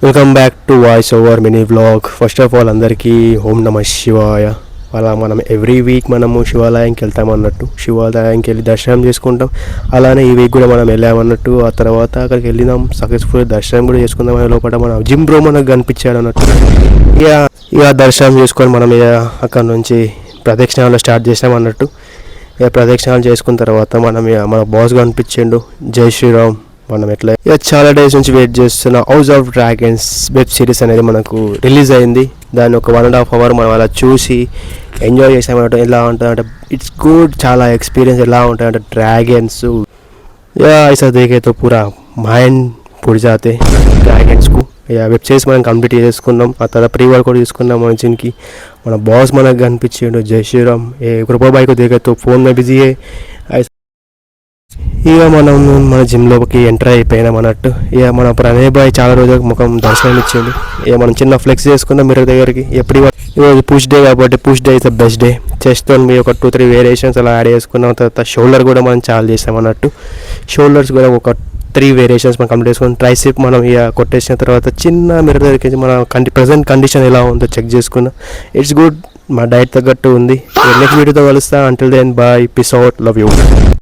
Welcome back to voice over mini vlog. First of all అందరికీ ఓం నమ శివాయ. అలా మనం ఎవ్రీ వీక్ మనము శివాలయంకి వెళ్తామన్నట్టు, శివాలయంకి వెళ్ళి దర్శనం చేసుకుంటాం. అలానే ఈ వీక్ కూడా మనం వెళ్ళామన్నట్టు. ఆ తర్వాత అక్కడికి వెళ్ళినాం, సక్సెస్ఫుల్ దర్శనం కూడా చేసుకుందాం. లోపల మన జిమ్ బ్రో మనకు కనిపించాడు అన్నట్టు. ఇక దర్శనం చేసుకొని మనం ఇక అక్కడ నుంచి ప్రదక్షిణాలు స్టార్ట్ చేసాం అన్నట్టు. ఇక ప్రదక్షిణాలు చేసుకున్న తర్వాత మనం ఇక మన బాస్ కనిపించిండు, జై శ్రీరామ్. మనం ఎట్లా ఇక చాలా డేస్ నుంచి వెయిట్ చేస్తున్న house of dragons web series అనేది మనకు రిలీజ్ అయింది. దాన్ని ఒక 1.5 hours మనం అలా చూసి ఎంజాయ్ చేసామంటే ఎలా ఉంటుందంటే ఇట్స్ గుడ్. చాలా ఎక్స్పీరియన్స్ ఎలా ఉంటాయంటే డ్రాగన్స్ ऐसा देखे तो पूरा మైండ్ పుడి జాతే డ్రాగన్స్కు. ఇక వెబ్ సిరీస్ మనం కంప్లీట్ చేసుకున్నాం. ఆ తర్వాత ప్రీ వర్క్ కూడా తీసుకున్నాం. మన చిన్కి మన బాస్ మనకు కనిపించిండు, జై శ్రీరామ్. ఏ కృపా బైక్ దేకే తో ఫోన్ में बिजी है. ఇక మనం మన జిమ్లోకి ఎంటర్ అయిపోయినాం అన్నట్టు. ఇక మన ప్రణయ్ బాయ్ చాలా రోజులకు ముఖం దర్శనం ఇచ్చింది. ఇక మనం చిన్న ఫ్లెక్స్ చేసుకుందాం మిర్రర్ దగ్గరికి. ఎప్పుడు ఈరోజు పుష్ డే కాబట్టి push day is the best day. చెస్ట్తో మీరు ఒక 2-3 వేరియేషన్స్ అలా యాడ్ చేసుకున్నాం. తర్వాత షోల్డర్ కూడా మనం చాలా చేసాం అన్నట్టు. షోల్డర్స్ కూడా ఒక 3 వేరియేషన్స్ మనం కంప్లీట్ చేసుకుని ట్రైసిప్ మనం ఇక కొట్టేసిన తర్వాత చిన్న మిర్రర్ దగ్గరికి మన ప్రజెంట్ కండిషన్ ఎలా ఉందో చెక్ చేసుకున్నాం. ఇట్స్ గుడ్, మా డైట్ తగ్గట్టు ఉంది. నెక్స్ట్ వీడియోతో కలుస్తా. Until then bye, peace out, love you.